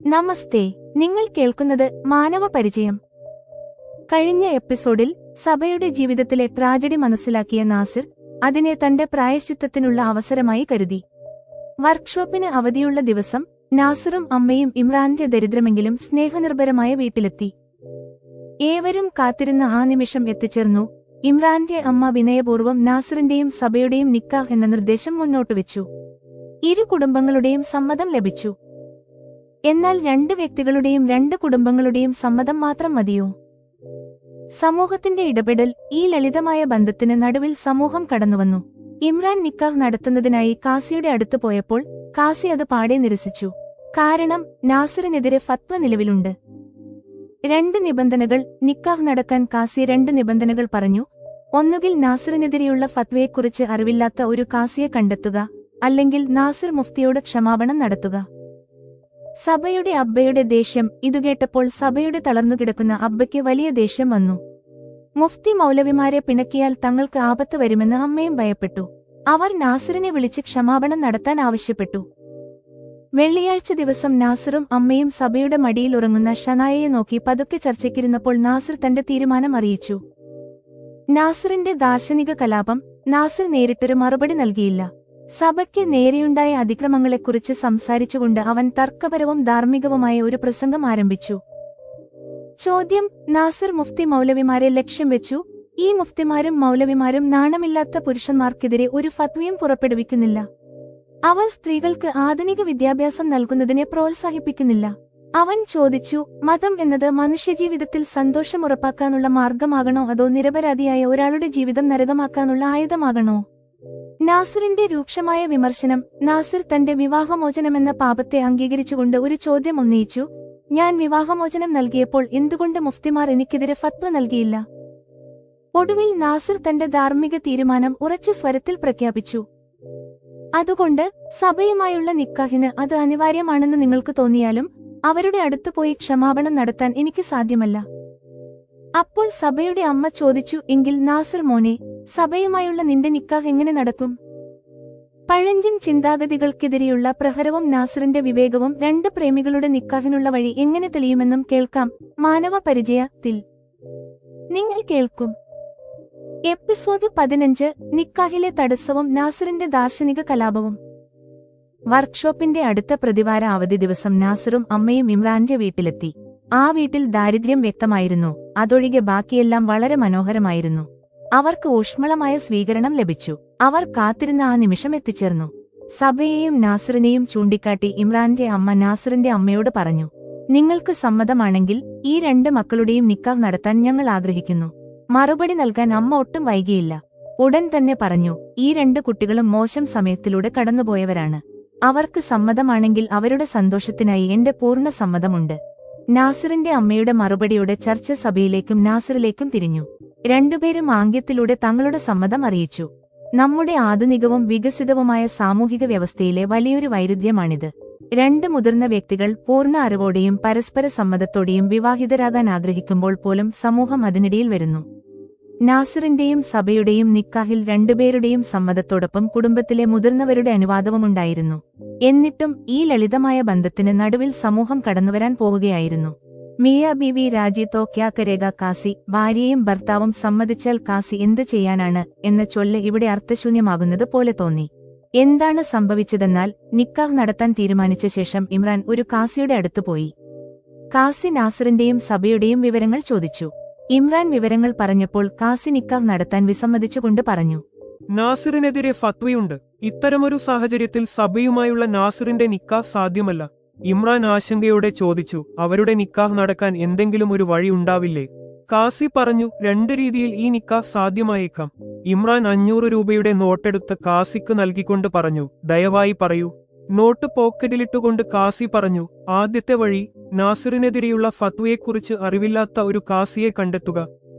നമസ്തേ, നിങ്ങൾ കേൾക്കുന്നത് മാനവ പരിചയം. കഴിഞ്ഞ എപ്പിസോഡിൽ സഭയുടെ ജീവിതത്തിലെ ട്രാജഡി മനസ്സിലാക്കിയ നാസിർ അതിനെ തന്റെ പ്രായശ്ചിത്തത്തിനുള്ള അവസരമായി കരുതി. വർക്ക്ഷോപ്പിന് അവധിയുള്ള ദിവസം നാസിറും അമ്മയും ഇമ്രാന്റെ ദരിദ്രമെങ്കിലും സ്നേഹനിർഭരമായ വീട്ടിലെത്തി. ഏവരും കാത്തിരുന്ന ആ നിമിഷം എത്തിച്ചേർന്നു. ഇമ്രാന്റെ അമ്മ വിനയപൂർവ്വം നാസിറിന്റെയും സഭയുടെയും നിക്കാഹ് എന്ന നിർദ്ദേശം മുന്നോട്ടുവെച്ചു. ഇരു കുടുംബങ്ങളുടെയും സമ്മതം ലഭിച്ചു. എന്നാൽ രണ്ട് വ്യക്തികളുടെയും രണ്ട് കുടുംബങ്ങളുടെയും സമ്മതം മാത്രം മതിയോ? സമൂഹത്തിന്റെ ഇടപെടൽ ഈ ലളിതമായ ബന്ധത്തിന് നടുവിൽ സമൂഹം കടന്നുവന്നു. ഇമ്രാൻ നിക്കാഹ് നടത്തുന്നതിനായി കാസിയുടെ അടുത്ത് പോയപ്പോൾ കാസി അത് പാടെ നിരസിച്ചു. കാരണം നാസിറിനെതിരെ ഫത്വ നിലവിലുണ്ട്. രണ്ട് നിബന്ധനകൾ. നിക്കാഹ് നടക്കാൻ കാസി രണ്ട് നിബന്ധനകൾ പറഞ്ഞു. ഒന്നുകിൽ നാസിറിനെതിരെയുള്ള ഫത്വയെക്കുറിച്ച് അറിവില്ലാത്ത ഒരു കാസിയെ കണ്ടെത്തുക, അല്ലെങ്കിൽ നാസിർ മുഫ്തിയോട് ക്ഷമാപണം നടത്തുക. സഭയുടെ അബ്ബയുടെ ദേഷ്യം ഇതുകേട്ടപ്പോൾ സഭയുടെ തളർന്നുകിടക്കുന്ന അബ്ബയ്ക്ക് വലിയ ദേഷ്യം വന്നു. മുഫ്തി മൗലവിമാരെ പിണക്കിയാൽ തങ്ങൾക്ക് ആപത്ത് വരുമെന്ന് അമ്മയും ഭയപ്പെട്ടു. അവർ നാസിറിനെ വിളിച്ച് ക്ഷമാപണം നടത്താൻ ആവശ്യപ്പെട്ടു. വെള്ളിയാഴ്ച ദിവസം നാസിറും അമ്മയും സഭയുടെ മടിയിൽ ഉറങ്ങുന്ന ഷനായയെ നോക്കി പതുക്കെ ചർച്ചയ്ക്കിരുന്നപ്പോൾ നാസിർ തന്റെ തീരുമാനം അറിയിച്ചു. നാസിറിന്റെ ദാർശനിക കലാപം. നാസിർ നേരിട്ടൊരു മറുപടി നൽകിയില്ല. സഭയ്ക്ക് നേരെയുണ്ടായ അതിക്രമങ്ങളെക്കുറിച്ച് സംസാരിച്ചുകൊണ്ട് അവൻ തർക്കപരവും ധാർമ്മികവുമായ ഒരു പ്രസംഗം ആരംഭിച്ചു. ചോദ്യം: നാസിർ മുഫ്തി മൗലവിമാരെ ലക്ഷ്യം വെച്ചു. ഈ മുഫ്തിമാരും മൗലവിമാരും നാണമില്ലാത്ത പുരുഷന്മാർക്കെതിരെ ഒരു ഫത്വയും പുറപ്പെടുവിക്കുന്നില്ല. അവർ സ്ത്രീകൾക്ക് ആധുനിക വിദ്യാഭ്യാസം നൽകുന്നതിനെ പ്രോത്സാഹിപ്പിക്കുന്നില്ല. അവൻ ചോദിച്ചു: മതം എന്നത് മനുഷ്യജീവിതത്തിൽ സന്തോഷം ഉറപ്പാക്കാനുള്ള മാർഗമാകണോ, അതോ നിരപരാധിയായ ഒരാളുടെ ജീവിതം നരകമാക്കാനുള്ള ആയുധമാകണോ? നാസിറിന്റെ രൂക്ഷമായ വിമർശനം. നാസിർ തന്റെ വിവാഹമോചനമെന്ന പാപത്തെ അംഗീകരിച്ചുകൊണ്ട് ഒരു ചോദ്യം ഉന്നയിച്ചു: ഞാൻ വിവാഹമോചനം നൽകിയപ്പോൾ എന്തുകൊണ്ട് മുഫ്തിമാർ എനിക്കെതിരെ ഫത്വ നൽകിയില്ല? ഒടുവിൽ നാസിർ തന്റെ ധാർമ്മിക തീരുമാനം ഉറച്ച സ്വരത്തിൽ പ്രഖ്യാപിച്ചു. അതുകൊണ്ട് സഭയുമായുള്ള നിക്കാഹിന് അത് അനിവാര്യമാണെന്ന് നിങ്ങൾക്ക് തോന്നിയാലും അവരുടെ അടുത്ത് പോയി ക്ഷമാപണം നടത്താൻ എനിക്ക് സാധ്യമല്ല. അപ്പോൾ സഭയുടെ അമ്മ ചോദിച്ചു: എങ്കിൽ നാസിർ മോനെ, സഭയുമായുള്ള നിന്റെ നിക്കാഹ് എങ്ങനെ നടക്കും? പഴഞ്ചൻ ചിന്താഗതികൾക്കെതിരെയുള്ള പ്രഹരവും നാസിറിന്റെ വിവേകവും രണ്ട് പ്രേമികളുടെ നിക്കാഹിനുള്ള വഴി എങ്ങനെ തെളിയുമെന്നും കേൾക്കാം മാനവ പരിചയത്തിൽ. നിങ്ങൾ കേൾക്കും. എപ്പിസോഡ് 15: നിക്കാഹിലെ തടസ്സവും നാസിറിന്റെ ദാർശനിക കലാപവും. വർക്ക്ഷോപ്പിന്റെ അടുത്ത പ്രതിവാര അവധി ദിവസം നാസിറും അമ്മയും ഇമ്രാന്റെ വീട്ടിലെത്തി. ആ വീട്ടിൽ ദാരിദ്ര്യം വ്യക്തമായിരുന്നു. അതൊഴികെ ബാക്കിയെല്ലാം വളരെ മനോഹരമായിരുന്നു. അവർക്ക് ഊഷ്മളമായ സ്വീകരണം ലഭിച്ചു. അവർ കാത്തിരുന്ന ആ നിമിഷം എത്തിച്ചേർന്നു. സഭയെയും നാസിറിനെയും ചൂണ്ടിക്കാട്ടി ഇമ്രാന്റെ അമ്മ നാസിറിന്റെ അമ്മയോട് പറഞ്ഞു: നിങ്ങൾക്ക് സമ്മതമാണെങ്കിൽ ഈ രണ്ട് മക്കളുടെയും നിക്കാഹ് നടത്താൻ ഞങ്ങൾ ആഗ്രഹിക്കുന്നു. മറുപടി നൽകാൻ അമ്മ ഒട്ടും വൈകിയില്ല. ഉടൻ തന്നെ പറഞ്ഞു: ഈ രണ്ട് കുട്ടികളും മോശം സമയത്തിലൂടെ കടന്നുപോയവരാണ്. അവർക്ക് സമ്മതമാണെങ്കിൽ അവരുടെ സന്തോഷത്തിനായി എന്റെ പൂർണ്ണ സമ്മതമുണ്ട്. നാസിറിന്റെ അമ്മയുടെ മറുപടിയോടെ ചർച്ച സഭയിലേക്കും നാസിറിലേക്കും തിരിഞ്ഞു. രണ്ടുപേരും ആംഗ്യത്തിലൂടെ തങ്ങളുടെ സമ്മതം അറിയിച്ചു. നമ്മുടെ ആധുനികവും വികസിതവുമായ സാമൂഹിക വ്യവസ്ഥയിലെ വലിയൊരു വൈരുദ്ധ്യമാണിത്. രണ്ട് മുതിർന്ന വ്യക്തികൾ പൂർണ്ണ അറിവോടെയും പരസ്പര സമ്മതത്തോടെയും വിവാഹിതരാകാൻ ആഗ്രഹിക്കുമ്പോൾ പോലും സമൂഹം അതിനിടയിൽ വരുന്നു. നാസിറിന്റെയും സഭയുടെയും നിക്കാഹിൽ രണ്ടുപേരുടെയും സമ്മതത്തോടൊപ്പം കുടുംബത്തിലെ മുതിർന്നവരുടെ അനുവാദവുമുണ്ടായിരുന്നു. എന്നിട്ടും ഈ ലളിതമായ ബന്ധത്തിന് നടുവിൽ സമൂഹം കടന്നുവരാൻ പോവുകയായിരുന്നു. മിയ ബീവി രാജി തോ ക്യാ കരേഗ കാസി. ഭാര്യയും ഭർത്താവും സമ്മതിച്ചാൽ കാസി എന്ത് ചെയ്യാനാണ് എന്ന ചൊല്ല് ഇവിടെ അർത്ഥശൂന്യമാകുന്നത് പോലെ തോന്നി. എന്താണ് സംഭവിച്ചതെന്നാൽ, നിക്കാഹ് നടത്താൻ തീരുമാനിച്ച ശേഷം ഇമ്രാൻ ഒരു കാസിയുടെ അടുത്ത് പോയി. കാസി നാസിറിന്റെയും സഭയുടെയും വിവരങ്ങൾ ചോദിച്ചു. ഇമ്രാൻ വിവരങ്ങൾ പറഞ്ഞപ്പോൾ കാസി നിക്കാഹ് നടത്താൻ വിസമ്മതിച്ചുകൊണ്ട് പറഞ്ഞു: നാസിറിനെതിരെ ഫത്വയുണ്ട്. ഇത്തരമൊരു സാഹചര്യത്തിൽ സഭയുമായുള്ള നാസിറിന്റെ നിക്കാഹ് സാധ്യമല്ല. ഇമ്രാൻ ആശങ്കയോടെ ചോദിച്ചു: അവരുടെ നിക്കാഹ് നടക്കാൻ എന്തെങ്കിലും ഒരു വഴി ഉണ്ടാവില്ലേ? കാസി പറഞ്ഞു: രണ്ട് രീതിയിൽ ഈ നിക്കാഹ് സാധ്യമായേക്കാം. ഇമ്രാൻ 500 രൂപയുടെ നോട്ടെടുത്ത് കാസിക്ക് നൽകിക്കൊണ്ട് പറഞ്ഞു: ദയവായി പറയൂ. നോട്ട് പോക്കറ്റിലിട്ടുകൊണ്ട് കാസി പറഞ്ഞു: ആദ്യത്തെ വഴി, നാസിറിനെതിരെയുള്ള ഫത്വയെക്കുറിച്ച് അറിവില്ലാത്ത ഒരു കാസിയെ കണ്ടെത്തുക.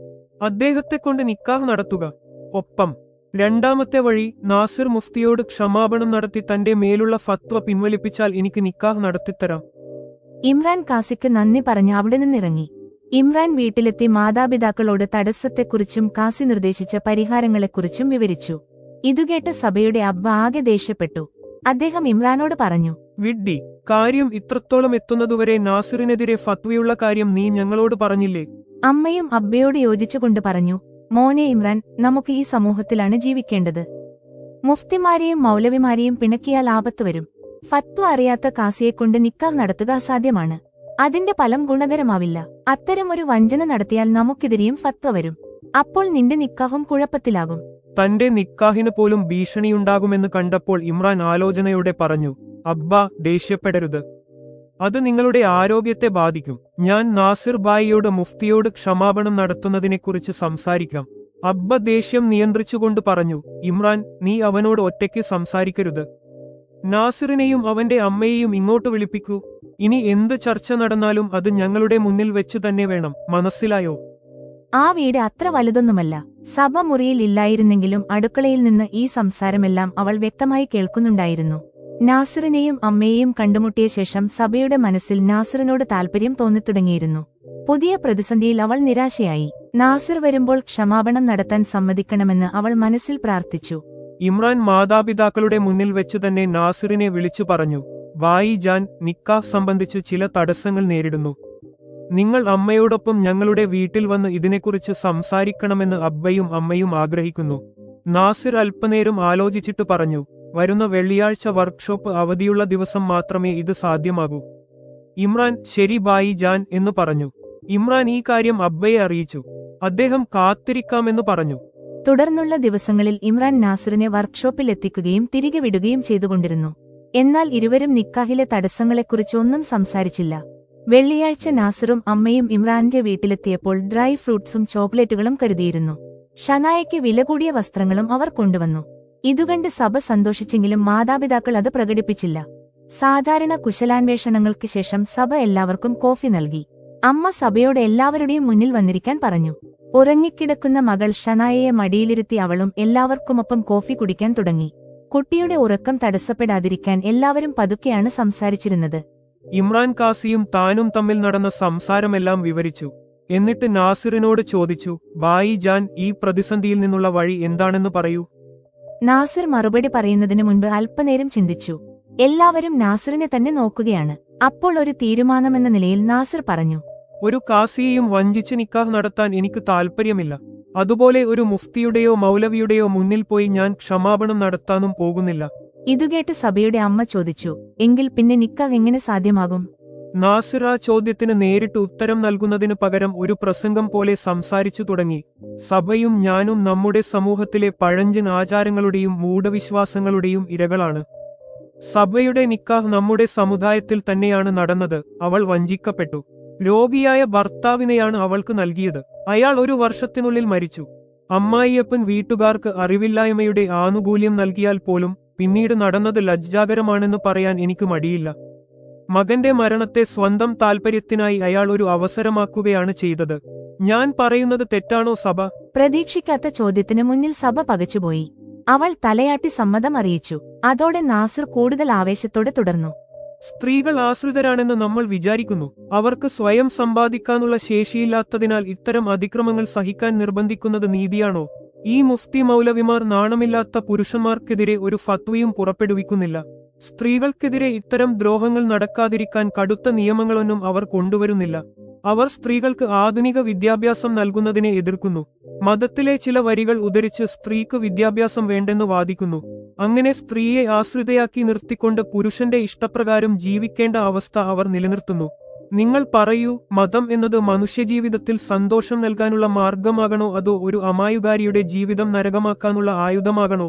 അദ്ദേഹത്തെക്കൊണ്ട് നിക്കാഹ് നടത്തുക. ഒപ്പം രണ്ടാമത്തെ വഴി, നാസിർ മുഫ്തിയോട് ക്ഷമാപണം നടത്തി തന്റെ മേലുള്ള ഫത്വ പിൻവലിപ്പിച്ചാൽ എനിക്ക് നിക്കാഹ് നടത്തിത്തരാം. ഇമ്രാൻ കാസിക്ക് നന്ദി പറഞ്ഞ് അവിടെ നിന്നിറങ്ങി. ഇമ്രാൻ വീട്ടിലെത്തി മാതാപിതാക്കളോട് തടസ്സത്തെക്കുറിച്ചും കാസി നിർദ്ദേശിച്ച പരിഹാരങ്ങളെക്കുറിച്ചും വിവരിച്ചു. ഇതുകേട്ട് സഭയുടെ അബ്ബ ആകെ ദേഷ്യപ്പെട്ടു. അദ്ദേഹം ഇമ്രാനോട് പറഞ്ഞു. വിഡ്ഢി, കാര്യം ഇത്രത്തോളം എത്തുന്നതുവരെ നാസിറിനെതിരെ ഫത്വയുള്ള കാര്യം നീ ഞങ്ങളോട് പറഞ്ഞില്ലേ? അമ്മയും അബ്ബയോട് യോജിച്ചുകൊണ്ട് പറഞ്ഞു. മോനെ ഇമ്രാൻ, നമുക്ക് ഈ സമൂഹത്തിലാണ് ജീവിക്കേണ്ടത്. മുഫ്തിമാരെയും മൗലവിമാരെയും പിണക്കിയാൽ ആപത്ത് വരും. ഫത്വ അറിയാത്ത കാസിയെക്കൊണ്ട് നിക്കാഹ് നടത്തുക അസാധ്യമാണ്. അതിന്റെ ഫലം ഗുണകരമാവില്ല. അത്തരമൊരു വഞ്ചന നടത്തിയാൽ നമുക്കെതിരെയും ഫത്വ വരും. അപ്പോൾ നിന്റെ നിക്കാഹും കുഴപ്പത്തിലാകും. തന്റെ നിക്കാഹിന് പോലും ഭീഷണിയുണ്ടാകുമെന്ന് കണ്ടപ്പോൾ ഇമ്രാൻ ആലോചനയോടെ പറഞ്ഞു. അബ്ബ, ദേഷ്യപ്പെടരുത്. അത് നിങ്ങളുടെ ആരോഗ്യത്തെ ബാധിക്കും. ഞാൻ നാസിർ ബായിയോട് മുഫ്തിയോട് ക്ഷമാപണം നടത്തുന്നതിനെക്കുറിച്ച് സംസാരിക്കാം. അബ്ബ ദേഷ്യം നിയന്ത്രിച്ചുകൊണ്ട് പറഞ്ഞു. ഇമ്രാൻ, നീ അവനോട് ഒറ്റയ്ക്ക് സംസാരിക്കരുത്. നാസിറിനെയും അവന്റെ അമ്മയെയും ഇങ്ങോട്ട് വിളിപ്പിക്കൂ. ഇനി എന്ത് ചർച്ച നടന്നാലും അത് ഞങ്ങളുടെ മുന്നിൽ വെച്ചു തന്നെ വേണം, മനസ്സിലായോ? ആ വീട് അത്ര വലുതൊന്നുമല്ല. സഭ മുറിയിൽ ഇല്ലായിരുന്നെങ്കിലും അടുക്കളയിൽ നിന്ന് ഈ സംസാരമെല്ലാം അവൾ വ്യക്തമായി കേൾക്കുന്നുണ്ടായിരുന്നു. നാസിറിനെയും അമ്മയെയും കണ്ടുമുട്ടിയ ശേഷം സഭയുടെ മനസ്സിൽ നാസിറിനോട് താൽപര്യം തോന്നിത്തുടങ്ങിയിരുന്നു. പുതിയ പ്രതിസന്ധിയിൽ അവൾ നിരാശയായി. നാസിർ വരുമ്പോൾ ക്ഷമാപണം നടത്താൻ സമ്മതിക്കണമെന്ന് അവൾ മനസ്സിൽ പ്രാർത്ഥിച്ചു. ഇമ്രാൻ മാതാപിതാക്കളുടെ മുന്നിൽ വെച്ചു തന്നെ നാസിറിനെ വിളിച്ചു പറഞ്ഞു. ബായി ജാൻ, നിക്കാഹ് സംബന്ധിച്ച് ചില തടസ്സങ്ങൾ നേരിടുന്നു. നിങ്ങൾ അമ്മയോടൊപ്പം ഞങ്ങളുടെ വീട്ടിൽ വന്ന് ഇതിനെക്കുറിച്ച് സംസാരിക്കണമെന്ന് അബ്ബയും അമ്മയും ആഗ്രഹിക്കുന്നു. നാസിർ അല്പനേരം ആലോചിച്ചിട്ട് പറഞ്ഞു. വരുന്ന വെള്ളിയാഴ്ച വർക്ക്ഷോപ്പ് അവധിയുള്ള ദിവസം മാത്രമേ ഇത് സാധ്യമാകൂ. ഇമ്രാൻ, ശരി ബായി ജാൻ എന്ന് പറഞ്ഞു. ഇമ്രാൻ ഈ കാര്യം അബ്ബയെ അറിയിച്ചു. അദ്ദേഹം കാത്തിരിക്കാമെന്ന് പറഞ്ഞു. തുടർന്നുള്ള ദിവസങ്ങളിൽ ഇമ്രാൻ നാസിറിനെ വർക്ക്ഷോപ്പിൽ എത്തിക്കുകയും തിരികെ വിടുകയും ചെയ്തുകൊണ്ടിരുന്നു. എന്നാൽ ഇരുവരും നിക്കാഹിലെ തടസ്സങ്ങളെക്കുറിച്ച് ഒന്നും സംസാരിച്ചില്ല. വെള്ളിയാഴ്ച നാസിറും അമ്മയും ഇമ്രാന്റെ വീട്ടിലെത്തിയപ്പോൾ ഡ്രൈ ഫ്രൂട്ട്സും ചോക്ലേറ്റുകളും കരുതിയിരുന്നു. ഷനായയ്ക്ക് വില കൂടിയ വസ്ത്രങ്ങളും അവർ കൊണ്ടുവന്നു. ഇതുകണ്ട് സഭ സന്തോഷിച്ചെങ്കിലും മാതാപിതാക്കൾ അത് പ്രകടിപ്പിച്ചില്ല. സാധാരണ കുശലാന്വേഷണങ്ങൾക്ക് ശേഷം സഭ എല്ലാവർക്കും കോഫി നൽകി. അമ്മ സഭയോട് എല്ലാവരുടെയും മുന്നിൽ വന്നിരിക്കാൻ പറഞ്ഞു. ഉറങ്ങിക്കിടക്കുന്ന മകൾ ഷനായയെ മടിയിലിരുത്തി അവളും എല്ലാവർക്കുമൊപ്പം കോഫി കുടിക്കാൻ തുടങ്ങി. കുട്ടിയുടെ ഉറക്കം തടസ്സപ്പെടാതിരിക്കാൻ എല്ലാവരും പതുക്കെയാണ് സംസാരിച്ചിരുന്നത്. ഇമ്രാൻ കാസിയും താനും തമ്മിൽ നടന്ന സംസാരമെല്ലാം വിവരിച്ചു. എന്നിട്ട് നാസിറിനോട് ചോദിച്ചു. ബായി ജാൻ, ഈ പ്രതിസന്ധിയിൽ നിന്നുള്ള വഴി എന്താണെന്ന് പറയൂ. നാസിർ മറുപടി പറയുന്നതിനു മുൻപ് അല്പനേരം ചിന്തിച്ചു. എല്ലാവരും നാസിറിനെ തന്നെ നോക്കുകയാണ്. അപ്പോൾ ഒരു തീരുമാനമെന്ന നിലയിൽ നാസിർ പറഞ്ഞു. ഒരു കാസിയെയും വഞ്ചിച്ച് നിക്കാഹ് നടത്താൻ എനിക്ക് താൽപ്പര്യമില്ല. അതുപോലെ ഒരു മുഫ്തിയുടെയോ മൗലവിയുടെയോ മുന്നിൽ പോയി ഞാൻ ക്ഷമാപണം നടത്താനും പോകുന്നില്ല. ഇതുകേട്ട് സഭയുടെ അമ്മ ചോദിച്ചു. എങ്കിൽ പിന്നെ നിക്കാഹ് എങ്ങനെ സാധ്യമാകും? നാസിർ ആ ചോദ്യത്തിന് നേരിട്ട് ഉത്തരം നൽകുന്നതിനു പകരം ഒരു പ്രസംഗം പോലെ സംസാരിച്ചു തുടങ്ങി. സഭയും ഞാനും നമ്മുടെ സമൂഹത്തിലെ പഴഞ്ചൻ ആചാരങ്ങളുടെയും മൂഢവിശ്വാസങ്ങളുടെയും ഇരകളാണ്. സഭയുടെ നിക്കാഹ് നമ്മുടെ സമുദായത്തിൽ തന്നെയാണ് നടന്നത്. അവൾ വഞ്ചിക്കപ്പെട്ടു. രോഗിയായ ഭർത്താവിനെയാണ് അവൾക്ക് നൽകിയത്. അയാൾ 1 വർഷത്തിനുള്ളിൽ മരിച്ചു. അമ്മായിയപ്പൻ വീട്ടുകാർക്ക് അറിവില്ലായ്മയുടെ ആനുകൂല്യം നൽകിയാൽ പോലും പിന്നീട് നടന്നത് ലജ്ജാകരമാണെന്ന് പറയാൻ എനിക്ക് മടിയില്ല. മകന്റെ മരണത്തെ സ്വന്തം താൽപര്യത്തിനായി അയാൾ ഒരു അവസരമാക്കുകയാണ് ചെയ്തത്. ഞാൻ പറയുന്നത് തെറ്റാണോ സഭ? പ്രതീക്ഷിക്കാത്ത ചോദ്യത്തിന് മുന്നിൽ സഭ പകച്ചുപോയി. അവൾ തലയാട്ടി സമ്മതം അറിയിച്ചു. അതോടെ നാസിർ കൂടുതൽ ആവേശത്തോടെ തുടർന്നു. സ്ത്രീകൾ ആശ്രിതരാണെന്ന് നമ്മൾ വിചാരിക്കുന്നു. അവർക്ക് സ്വയം സമ്പാദിക്കാനുള്ള ശേഷിയില്ലാത്തതിനാൽ ഇത്തരം അതിക്രമങ്ങൾ സഹിക്കാൻ നിർബന്ധിക്കുന്നത് നീതിയാണോ? ഈ മുഫ്തി മൗലവിമാർ നാണമില്ലാത്ത പുരുഷന്മാർക്കെതിരെ ഒരു ഫത്വയും പുറപ്പെടുവിക്കുന്നില്ല. സ്ത്രീകൾക്കെതിരെ ഇത്തരം ദ്രോഹങ്ങൾ നടക്കാതിരിക്കാൻ കടുത്ത നിയമങ്ങളൊന്നും അവർ കൊണ്ടുവരുന്നില്ല. അവർ സ്ത്രീകൾക്ക് ആധുനിക വിദ്യാഭ്യാസം നൽകുന്നതിനെ എതിർക്കുന്നു. മതത്തിലെ ചില വരികൾ ഉദ്ധരിച്ച് സ്ത്രീക്ക് വിദ്യാഭ്യാസം വേണ്ടെന്ന് വാദിക്കുന്നു. അങ്ങനെ സ്ത്രീയെ ആശ്രിതയാക്കി നിർത്തിക്കൊണ്ട് പുരുഷന്റെ ഇഷ്ടപ്രകാരം ജീവിക്കേണ്ട അവസ്ഥ അവർ നിലനിർത്തുന്നു. നിങ്ങൾ പറയൂ, മതം എന്നത് മനുഷ്യജീവിതത്തിൽ സന്തോഷം നൽകാനുള്ള മാർഗമാകണോ അതോ ഒരു അമായുകാരിയുടെ ജീവിതം നരകമാക്കാനുള്ള ആയുധമാകണോ?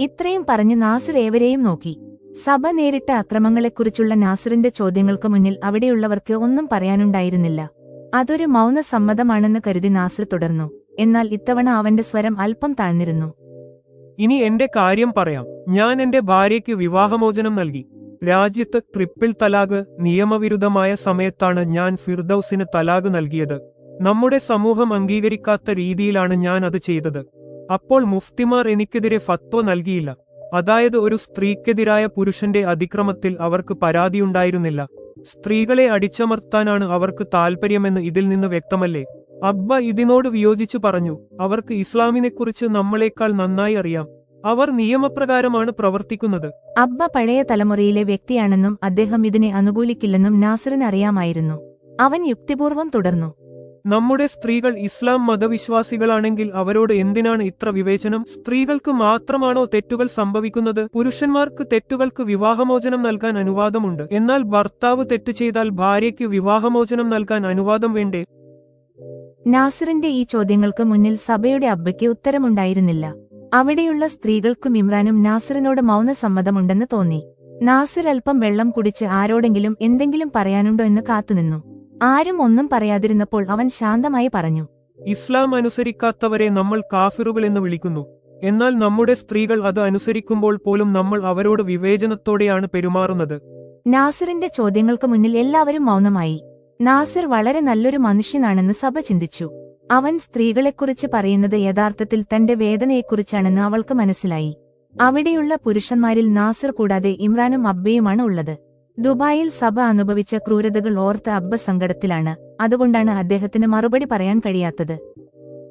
ഇത്രയും പറഞ്ഞ് നാസിർ ഏവരെയും നോക്കി. സഭ നേരിട്ട അക്രമങ്ങളെക്കുറിച്ചുള്ള നാസിറിന്റെ ചോദ്യങ്ങൾക്ക് മുന്നിൽ അവിടെയുള്ളവർക്ക് ഒന്നും പറയാനുണ്ടായിരുന്നില്ല. അതൊരു മൗന സമ്മതമാണെന്ന് കരുതി നാസിർ തുടർന്നു. എന്നാൽ ഇത്തവണ അവന്റെ സ്വരം അല്പം താഴ്ന്നിരുന്നു. ഇനി എന്റെ കാര്യം പറയാം. ഞാൻ എന്റെ ഭാര്യയ്ക്ക് വിവാഹമോചനം നൽകി. രാജ്യത്ത് ട്രിപ്പിൾ തലാഖ് നിയമവിരുദ്ധമായ സമയത്താണ് ഞാൻ ഫിർദൌസിന് തലാഖ് നൽകിയത്. നമ്മുടെ സമൂഹം അംഗീകരിക്കാത്ത രീതിയിലാണ് ഞാൻ അത് ചെയ്തത്. അപ്പോൾ മുഫ്തിമാർ എനിക്കെതിരെ ഫത്വ നൽകിയില്ല. അതായത് ഒരു സ്ത്രീക്കെതിരായ പുരുഷന്റെ അതിക്രമത്തിൽ അവർക്ക് പരാതിയുണ്ടായിരുന്നില്ല. സ്ത്രീകളെ അടിച്ചമർത്താനാണ് അവർക്ക് താൽപ്പര്യമെന്ന് ഇതിൽ നിന്ന് വ്യക്തമല്ലേ? അബ്ബ ഇതിനോട് വിയോജിച്ചു പറഞ്ഞു. അവർക്ക് ഇസ്ലാമിനെക്കുറിച്ച് നമ്മളെക്കാൾ നന്നായി അറിയാം. അവർ നിയമപ്രകാരമാണ് പ്രവർത്തിക്കുന്നത്. അബ്ബ പഴയ തലമുറയിലെ വ്യക്തിയാണെന്നും അദ്ദേഹം ഇതിനെ അനുകൂലിക്കില്ലെന്നും നാസിറിന് അറിയാമായിരുന്നു. അവൻ യുക്തിപൂർവം തുടർന്നു. നമ്മുടെ സ്ത്രീകൾ ഇസ്ലാം മതവിശ്വാസികളാണെങ്കിൽ അവരോട് എന്തിനാണ് ഇത്ര വിവേചനം? സ്ത്രീകൾക്ക് മാത്രമാണോ തെറ്റുകൾ സംഭവിക്കുന്നത്? പുരുഷന്മാർക്ക് തെറ്റുകൾക്ക് വിവാഹമോചനം നൽകാൻ അനുവാദമുണ്ട്. എന്നാൽ ഭർത്താവ് തെറ്റു ചെയ്താൽ ഭാര്യയ്ക്ക് വിവാഹമോചനം നൽകാൻ അനുവാദം വേണ്ടേ? നാസിറിന്റെ ഈ ചോദ്യങ്ങൾക്ക് മുന്നിൽ സഭയുടെ അബ്ബയ്ക്ക് ഉത്തരമുണ്ടായിരുന്നില്ല. അവിടെയുള്ള സ്ത്രീകൾക്കും ഇമ്രാനും നാസിറിനോട് മൗനസമ്മതമുണ്ടെന്ന് തോന്നി. നാസിർ അല്പം വെള്ളം കുടിച്ച് ആരോടെങ്കിലും എന്തെങ്കിലും പറയാനുണ്ടോ എന്ന് കാത്തുനിന്നു. ആരും ഒന്നും പറയാതിരുന്നപ്പോൾ അവൻ ശാന്തമായി പറഞ്ഞു, ഇസ്ലാം അനുസരിക്കാത്തവരെ നമ്മൾ കാഫിറുകൾ എന്ന് വിളിക്കുന്നു. എന്നാൽ നമ്മുടെ സ്ത്രീകൾ അത് അനുസരിക്കുമ്പോൾ പോലും നമ്മൾ അവരോട് വിവേചനത്തോടെയാണ് പെരുമാറുന്നത്. നാസിറിന്റെ ചോദ്യങ്ങൾക്ക് മുന്നിൽ എല്ലാവരും മൗനമായി. നാസിർ വളരെ നല്ലൊരു മനുഷ്യനാണെന്ന് സഭ ചിന്തിച്ചു. അവൻ സ്ത്രീകളെക്കുറിച്ച് പറയുന്നത് യഥാർത്ഥത്തിൽ തന്റെ വേദനയെക്കുറിച്ചാണെന്ന് അവൾക്ക് മനസ്സിലായി. അവിടെയുള്ള പുരുഷന്മാരിൽ നാസിർ കൂടാതെ ഇമ്രാനും അബ്ബയുമാണ് ഉള്ളത്. ദുബായിൽ സഭ അനുഭവിച്ച ക്രൂരതകൾ ഓർത്ത് അബ്ബ സങ്കടത്തിലാണ്. അതുകൊണ്ടാണ് അദ്ദേഹത്തിന് മറുപടി പറയാൻ കഴിയാത്തത്.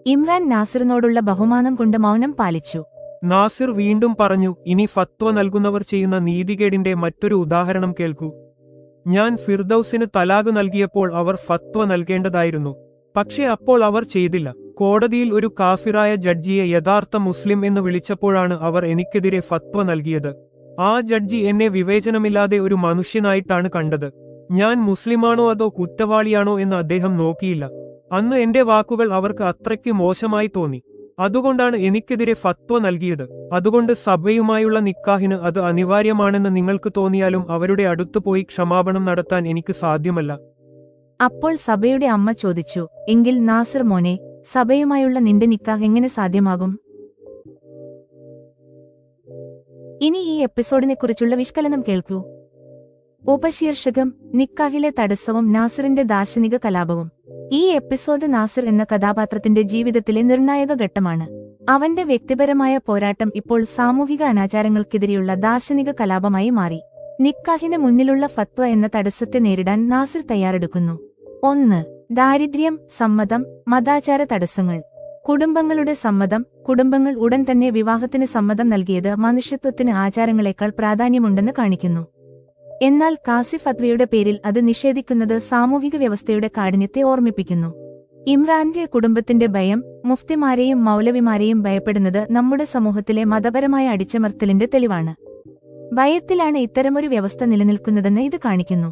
ഇമ്രാൻ നാസിറിനോടുള്ള ബഹുമാനം കൊണ്ട് മൗനം പാലിച്ചു. നാസിർ വീണ്ടും പറഞ്ഞു, ഇനി ഫത്വ നൽകുന്നവർ ചെയ്യുന്ന നീതികേടിന്റെ മറ്റൊരു ഉദാഹരണം കേൾക്കൂ. ഞാൻ ഫിർദൌസിന് തലാഖ് നൽകിയപ്പോൾ അവർ ഫത്വ നൽകേണ്ടതായിരുന്നു. പക്ഷേ അപ്പോൾ അവർ ചെയ്തില്ല. കോടതിയിൽ ഒരു കാഫിറായ ജഡ്ജിയെ യഥാർത്ഥ മുസ്ലിം എന്ന് വിളിച്ചപ്പോഴാണ് അവർ എനിക്കെതിരെ ഫത്വ നൽകിയത്. ആ ജഡ്ജി എന്നെ വിവേചനമില്ലാതെ ഒരു മനുഷ്യനായിട്ടാണ് കണ്ടത്. ഞാൻ മുസ്ലിമാണോ അതോ കുറ്റവാളിയാണോ എന്ന് അദ്ദേഹം നോക്കിയില്ല. അന്ന് എന്റെ വാക്കുകൾ അവർക്ക് അത്രയ്ക്ക് മോശമായി തോന്നി. അതുകൊണ്ടാണ് എനിക്കെതിരെ ഫത്വ നൽകിയത്. അതുകൊണ്ട് സഭയുമായുള്ള നിക്കാഹിന് അത് അനിവാര്യമാണെന്ന് നിങ്ങൾക്ക് തോന്നിയാലും അവരുടെ അടുത്ത് പോയി ക്ഷമാപണം നടത്താൻ എനിക്ക് സാധ്യമല്ല. അപ്പോൾ സഭയുടെ അമ്മ ചോദിച്ചു, എങ്കിൽ നാസിർ മോനെ, സഭയുമായുള്ള നിന്റെ നിക്കാഹ് എങ്ങനെ സാധ്യമാകും? ഇനി ഈ എപ്പിസോഡിനെക്കുറിച്ചുള്ള വിഷ്കലനം കേൾക്കൂ. ഉപശീർഷകം: നിക്കാഹിലെ തടസ്സവും നാസിറിന്റെ ദാർശനിക കലാപവും. ഈ എപ്പിസോഡ് നാസിർ എന്ന കഥാപാത്രത്തിന്റെ ജീവിതത്തിലെ നിർണായക ഘട്ടമാണ്. അവന്റെ വ്യക്തിപരമായ പോരാട്ടം ഇപ്പോൾ സാമൂഹിക അനാചാരങ്ങൾക്കെതിരെയുള്ള ദാർശനിക കലാപമായി മാറി. നിക്കാഹിന് മുന്നിലുള്ള ഫത്വ എന്ന തടസ്സത്തെ നേരിടാൻ നാസിർ തയ്യാറെടുക്കുന്നു. 1. ദാരിദ്ര്യം, സമ്മതം, മതാചാര തടസ്സങ്ങൾ. കുടുംബങ്ങളുടെ സമ്മതം. കുടുംബങ്ങൾ ഉടൻ തന്നെ വിവാഹത്തിന് സമ്മതം നൽകിയത് മനുഷ്യത്വത്തിന് ആചാരങ്ങളെക്കാൾ പ്രാധാന്യമുണ്ടെന്ന് കാണിക്കുന്നു. എന്നാൽ കാസി ഫത്വയുടെ പേരിൽ അത് നിഷേധിക്കുന്നത് സാമൂഹിക വ്യവസ്ഥയുടെ കാഠിന്യത്തെ ഓർമ്മിപ്പിക്കുന്നു. ഇമ്രാന്റെ കുടുംബത്തിന്റെ ഭയം, മുഫ്തിമാരെയും മൗലവിമാരെയും ഭയപ്പെടുന്നത് നമ്മുടെ സമൂഹത്തിലെ മതപരമായ അടിച്ചമർത്തലിന്റെ തെളിവാണ്. ഭയത്തിലാണ് ഇത്തരമൊരു വ്യവസ്ഥ നിലനിൽക്കുന്നതെന്ന് ഇത് കാണിക്കുന്നു.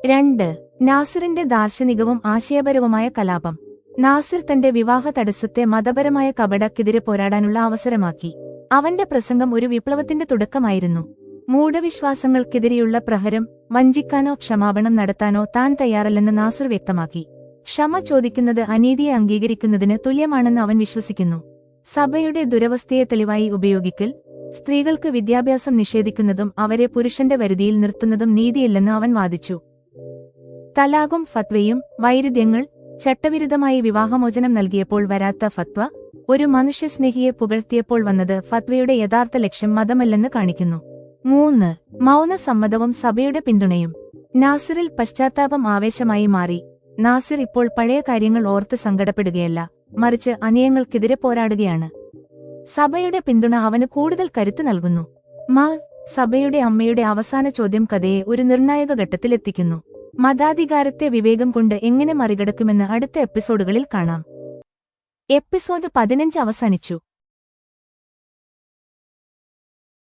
2. നാസിറിന്റെ ദാർശനികവും ആശയപരവുമായ കലാപം. നാസിർ തന്റെ വിവാഹ തടസ്സത്തെ മതപരമായ കപടക്കെതിരെ പോരാടാനുള്ള അവസരമാക്കി. അവന്റെ പ്രസംഗം ഒരു വിപ്ലവത്തിന്റെ തുടക്കമായിരുന്നു. മൂഢവിശ്വാസങ്ങൾക്കെതിരെയുള്ള പ്രഹരം. വഞ്ചിക്കാനോ ക്ഷമാപണം നടത്താനോ താൻ തയ്യാറല്ലെന്ന് നാസിർ വ്യക്തമാക്കി. ക്ഷമ ചോദിക്കുന്നത് അനീതിയെ അംഗീകരിക്കുന്നതിന് തുല്യമാണെന്ന് അവൻ വിശ്വസിക്കുന്നു. സഭയുടെ ദുരവസ്ഥയെ തെളിവായി ഉപയോഗിക്കൽ. സ്ത്രീകൾക്ക് വിദ്യാഭ്യാസം നിഷേധിക്കുന്നതും അവരെ പുരുഷന്റെ വരുതിയിൽ നിർത്തുന്നതും നീതിയില്ലെന്ന് അവൻ വാദിച്ചു. തലാഖും ഫത്വയും. വൈരുദ്ധ്യങ്ങൾ. ചട്ടവിരുദ്ധമായി വിവാഹമോചനം നൽകിയപ്പോൾ വരാത്ത ഫത്വ, ഒരു മനുഷ്യസ്നേഹിയെ പുകഴ്ത്തിയപ്പോൾ വന്നത് ഫത്വയുടെ യഥാർത്ഥ ലക്ഷ്യം മതമല്ലെന്ന് കാണിക്കുന്നു. 3. മൗനസമ്മതവും സഭയുടെ പിന്തുണയും. നാസിറിൽ പശ്ചാത്താപം ആവേശമായി മാറി. നാസിർ ഇപ്പോൾ പഴയ കാര്യങ്ങൾ ഓർത്ത് സങ്കടപ്പെടുകയല്ല, മറിച്ച് അന്യായങ്ങൾക്കെതിരെ പോരാടുകയാണ്. സഭയുടെ പിന്തുണ അവന് കൂടുതൽ കരുത്ത് നൽകുന്നു. സഭയുടെ അമ്മയുടെ അവസാന ചോദ്യം കഥയെ ഒരു നിർണായക ഘട്ടത്തിലെത്തിക്കുന്നു. മതാധികാരത്തെ വിവേകം കൊണ്ട് എങ്ങനെ മറികടക്കുമെന്ന് അടുത്ത എപ്പിസോഡുകളിൽ കാണാം. എപ്പിസോഡ് 15 അവസാനിച്ചു.